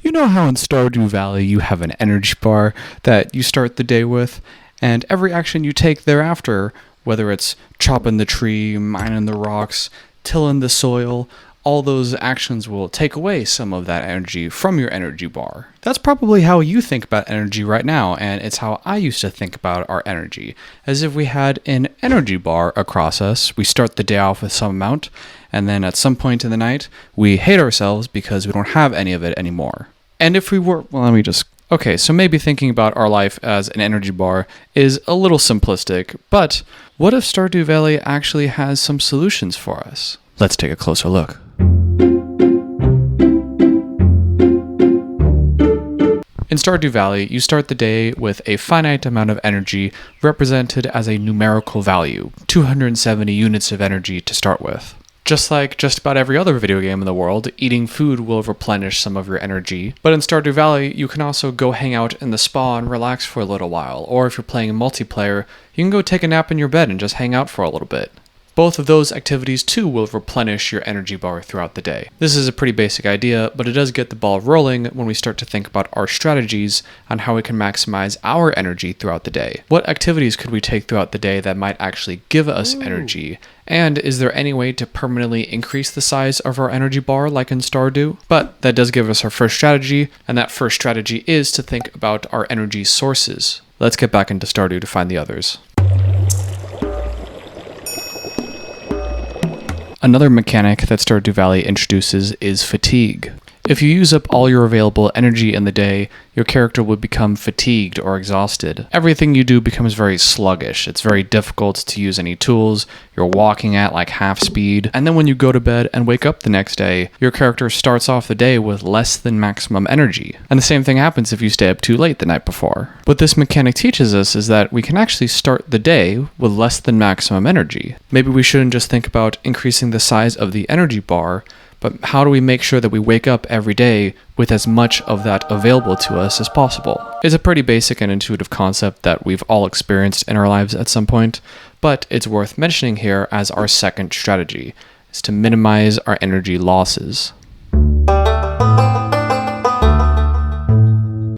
You know how in Stardew Valley you have an energy bar that you start the day with, and every action you take thereafter, whether it's chopping the tree, mining the rocks, tilling the soil, all those actions will take away some of that energy from your energy bar. That's probably how you think about energy right now, and it's how I used to think about our energy. As if we had an energy bar across us, we start the day off with some amount, and then at some point in the night, we hate ourselves because we don't have any of it anymore. And if we were, okay, so maybe thinking about our life as an energy bar is a little simplistic, but what if Stardew Valley actually has some solutions for us? Let's take a closer look. In Stardew Valley, you start the day with a finite amount of energy represented as a numerical value, 270 units of energy to start with. Just like just about every other video game in the world, eating food will replenish some of your energy, but in Stardew Valley, you can also go hang out in the spa and relax for a little while, or if you're playing multiplayer, you can go take a nap in your bed and just hang out for a little bit. Both of those activities too will replenish your energy bar throughout the day. This is a pretty basic idea, but it does get the ball rolling when we start to think about our strategies on how we can maximize our energy throughout the day. What activities could we take throughout the day that might actually give us energy? And is there any way to permanently increase the size of our energy bar like in Stardew? But that does give us our first strategy, and that first strategy is to think about our energy sources. Let's get back into Stardew to find the others. Another mechanic that Stardew Valley introduces is fatigue. If you use up all your available energy in the day, your character would become fatigued or exhausted. Everything you do becomes very sluggish. It's very difficult to use any tools. You're walking at like half speed. And then when you go to bed and wake up the next day, your character starts off the day with less than maximum energy. And the same thing happens if you stay up too late the night before. What this mechanic teaches us is that we can actually start the day with less than maximum energy. Maybe we shouldn't just think about increasing the size of the energy bar, but how do we make sure that we wake up every day with as much of that available to us as possible? It's a pretty basic and intuitive concept that we've all experienced in our lives at some point, but it's worth mentioning here as our second strategy, is to minimize our energy losses.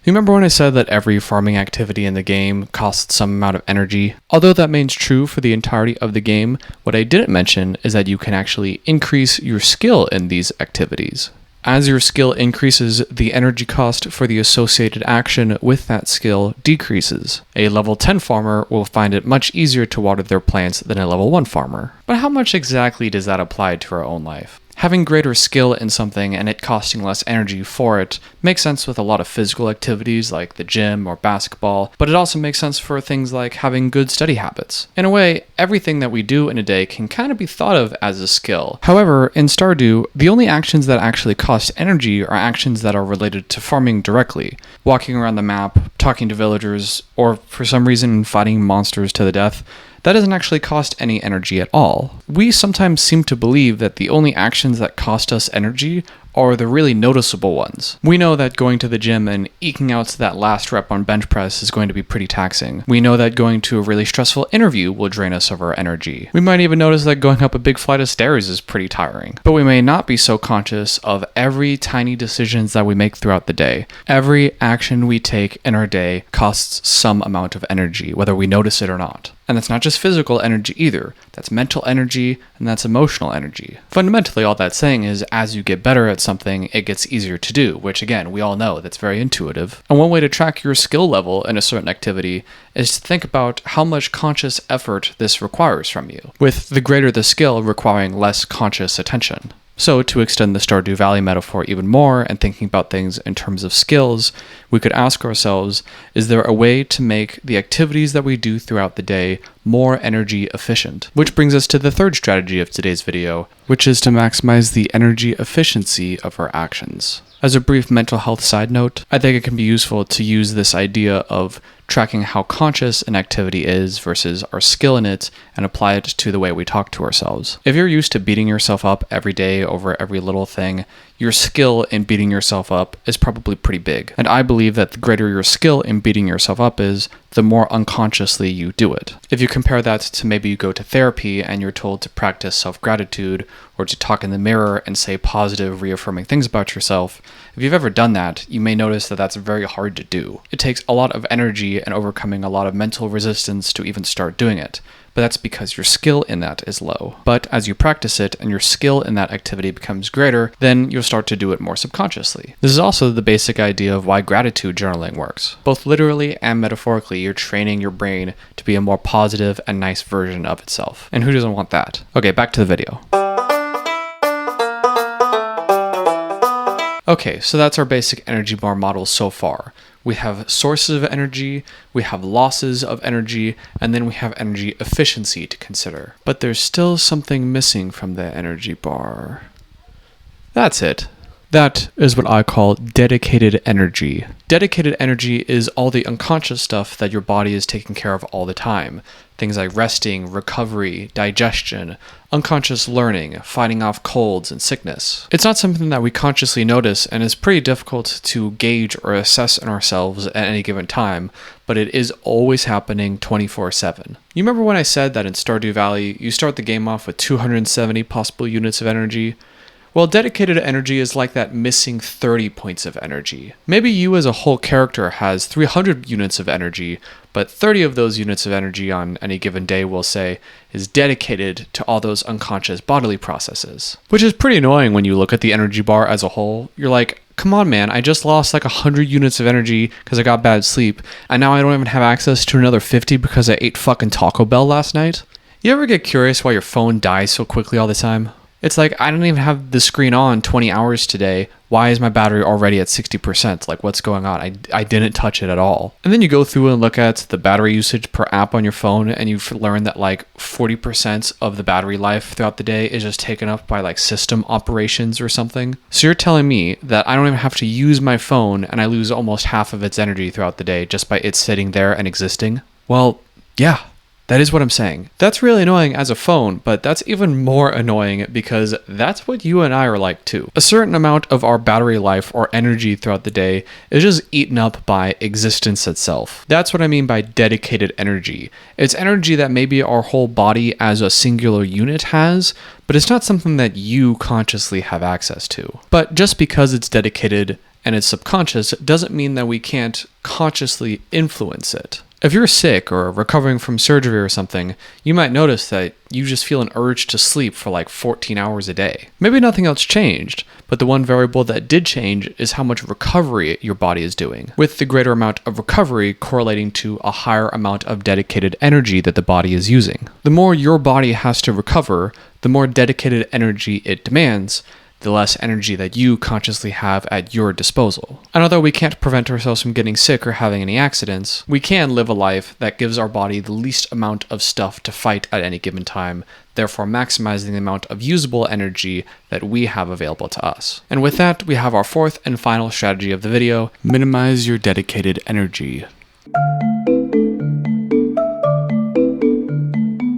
You remember when I said that every farming activity in the game costs some amount of energy? Although that remains true for the entirety of the game, what I didn't mention is that you can actually increase your skill in these activities. As your skill increases, the energy cost for the associated action with that skill decreases. A level 10 farmer will find it much easier to water their plants than a level 1 farmer. But how much exactly does that apply to our own life? Having greater skill in something and it costing less energy for it makes sense with a lot of physical activities like the gym or basketball, but it also makes sense for things like having good study habits. In a way, everything that we do in a day can kind of be thought of as a skill. However, in Stardew, the only actions that actually cost energy are actions that are related to farming directly. Walking around the map, talking to villagers, or for some reason fighting monsters to the death. That doesn't actually cost any energy at all. We sometimes seem to believe that the only actions that cost us energy are the really noticeable ones. We know that going to the gym and eking out that last rep on bench press is going to be pretty taxing. We know that going to a really stressful interview will drain us of our energy. We might even notice that going up a big flight of stairs is pretty tiring. But we may not be so conscious of every tiny decisions that we make throughout the day. Every action we take in our day costs some amount of energy, whether we notice it or not. And that's not just physical energy either. That's mental energy and that's emotional energy. Fundamentally, all that's saying is as you get better at something, it gets easier to do, which again, we all know that's very intuitive. And one way to track your skill level in a certain activity is to think about how much conscious effort this requires from you, with the greater the skill requiring less conscious attention. So to extend the Stardew Valley metaphor even more and thinking about things in terms of skills, we could ask ourselves, is there a way to make the activities that we do throughout the day more energy efficient? Which brings us to the third strategy of today's video, which is to maximize the energy efficiency of our actions. As a brief mental health side note, I think it can be useful to use this idea of tracking how conscious an activity is versus our skill in it and apply it to the way we talk to ourselves. If you're used to beating yourself up every day over every little thing, your skill in beating yourself up is probably pretty big. And I believe that the greater your skill in beating yourself up is, the more unconsciously you do it. If you compare that to maybe you go to therapy and you're told to practice self-gratitude, or to talk in the mirror and say positive, reaffirming things about yourself, if you've ever done that, you may notice that that's very hard to do. It takes a lot of energy and overcoming a lot of mental resistance to even start doing it. But that's because your skill in that is low. But as you practice it and your skill in that activity becomes greater, then you'll start to do it more subconsciously. This is also the basic idea of why gratitude journaling works. Both literally and metaphorically, you're training your brain to be a more positive and nice version of itself. And who doesn't want that? Okay, back to the video. Okay, so that's our basic energy bar model so far. We have sources of energy, we have losses of energy, and then we have energy efficiency to consider. But there's still something missing from the energy bar. That's it. That is what I call dedicated energy. Dedicated energy is all the unconscious stuff that your body is taking care of all the time. Things like resting, recovery, digestion, unconscious learning, fighting off colds and sickness. It's not something that we consciously notice and is pretty difficult to gauge or assess in ourselves at any given time, but it is always happening 24/7. You remember when I said that in Stardew Valley, you start the game off with 270 possible units of energy? Well, dedicated energy is like that missing 30 points of energy. Maybe you as a whole character has 300 units of energy, but 30 of those units of energy on any given day, we'll say, is dedicated to all those unconscious bodily processes. Which is pretty annoying when you look at the energy bar as a whole. You're like, come on man, I just lost like 100 units of energy because I got bad sleep, and now I don't even have access to another 50 because I ate fucking Taco Bell last night? You ever get curious why your phone dies so quickly all the time? It's like, I don't even have the screen on 20 hours today. Why is my battery already at 60%? Like, what's going on? I didn't touch it at all. And then you go through and look at the battery usage per app on your phone, and you learn that like 40% of the battery life throughout the day is just taken up by like system operations or something. So you're telling me that I don't even have to use my phone and I lose almost half of its energy throughout the day just by it sitting there and existing? Well, yeah. That is what I'm saying. That's really annoying as a phone, but that's even more annoying because that's what you and I are like too. A certain amount of our battery life or energy throughout the day is just eaten up by existence itself. That's what I mean by dedicated energy. It's energy that maybe our whole body as a singular unit has, but it's not something that you consciously have access to. But just because it's dedicated and it's subconscious doesn't mean that we can't consciously influence it. If you're sick or recovering from surgery or something, you might notice that you just feel an urge to sleep for like 14 hours a day. Maybe nothing else changed, but the one variable that did change is how much recovery your body is doing, with the greater amount of recovery correlating to a higher amount of dedicated energy that the body is using. The more your body has to recover, the more dedicated energy it demands, the less energy that you consciously have at your disposal. And although we can't prevent ourselves from getting sick or having any accidents, we can live a life that gives our body the least amount of stuff to fight at any given time, therefore maximizing the amount of usable energy that we have available to us. And with that, we have our fourth and final strategy of the video: minimize your dedicated energy.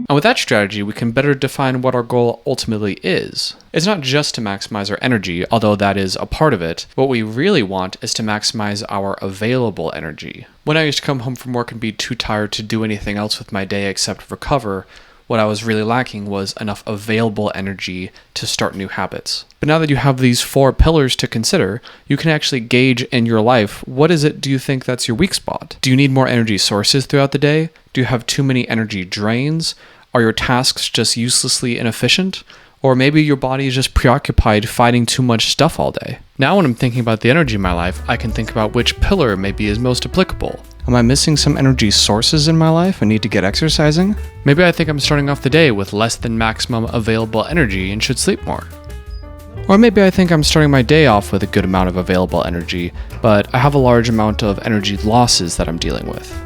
And with that strategy, we can better define what our goal ultimately is. It's not just to maximize our energy, although that is a part of it. What we really want is to maximize our available energy. When I used to come home from work and be too tired to do anything else with my day except recover, what I was really lacking was enough available energy to start new habits. But now that you have these 4 pillars to consider, you can actually gauge in your life, what is it do you think that's your weak spot? Do you need more energy sources throughout the day? Do you have too many energy drains? Are your tasks just uselessly inefficient? Or maybe your body is just preoccupied fighting too much stuff all day. Now when I'm thinking about the energy in my life, I can think about which pillar maybe is most applicable. Am I missing some energy sources in my life and need to get exercising? Maybe I think I'm starting off the day with less than maximum available energy and should sleep more. Or maybe I think I'm starting my day off with a good amount of available energy, but I have a large amount of energy losses that I'm dealing with.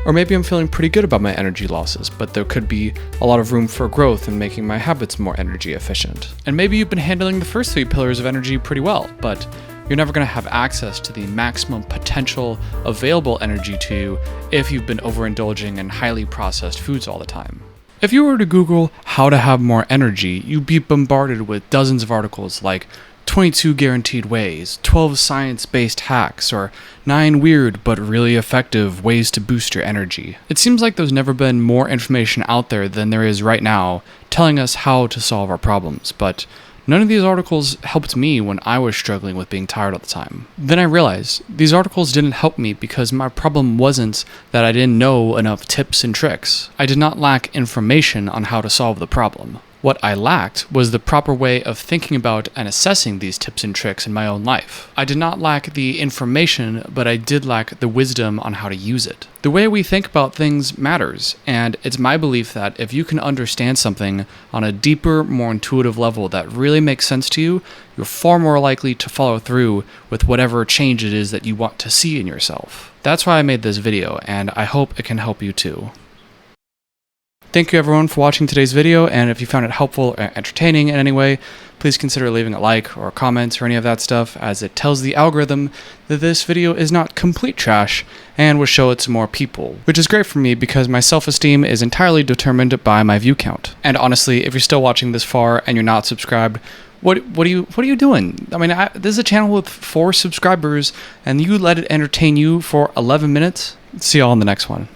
Or maybe I'm feeling pretty good about my energy losses, but there could be a lot of room for growth in making my habits more energy efficient. And maybe you've been handling the first 3 pillars of energy pretty well, but you're never going to have access to the maximum potential available energy to you if you've been overindulging in highly processed foods all the time. If you were to Google how to have more energy, you'd be bombarded with dozens of articles like 22 guaranteed ways, 12 science-based hacks, or 9 weird but really effective ways to boost your energy. It seems like there's never been more information out there than there is right now telling us how to solve our problems, but none of these articles helped me when I was struggling with being tired all the time. Then I realized these articles didn't help me because my problem wasn't that I didn't know enough tips and tricks. I did not lack information on how to solve the problem. What I lacked was the proper way of thinking about and assessing these tips and tricks in my own life. I did not lack the information, but I did lack the wisdom on how to use it. The way we think about things matters, and it's my belief that if you can understand something on a deeper, more intuitive level that really makes sense to you, you're far more likely to follow through with whatever change it is that you want to see in yourself. That's why I made this video, and I hope it can help you too. Thank you everyone for watching today's video, and if you found it helpful or entertaining in any way, please consider leaving a like or a comment or any of that stuff, as it tells the algorithm that this video is not complete trash and will show it to more people, which is great for me because my self-esteem is entirely determined by my view count. And honestly, if you're still watching this far and you're not subscribed, what are you doing? I mean, this is a channel with 4 subscribers and you let it entertain you for 11 minutes? See y'all in the next one.